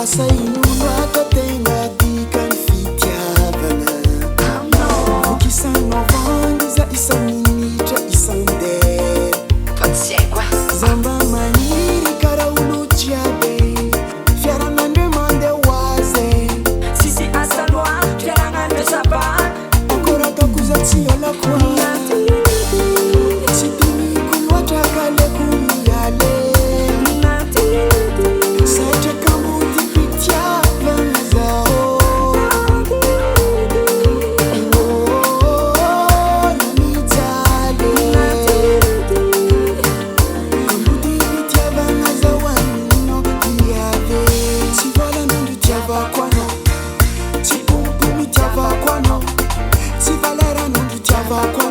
asa inono atategna dikany fitiavana boky isan'novembre iza isa-minitra isan-dera fa tsy haiko zamba maniry karaha olo jiaby fiaranandre mandeha hoazy tsisy asa loa fiaranandre saba ankora ataoko za tsy olako tsy diniko loatra kaleko miale satria kambotim-pitiavana zao namijaly kambotim-pitiavana zao anino iave tsy volanandro tiavako anao tsy pompo mitiavako anao tsy valeranandro tiavako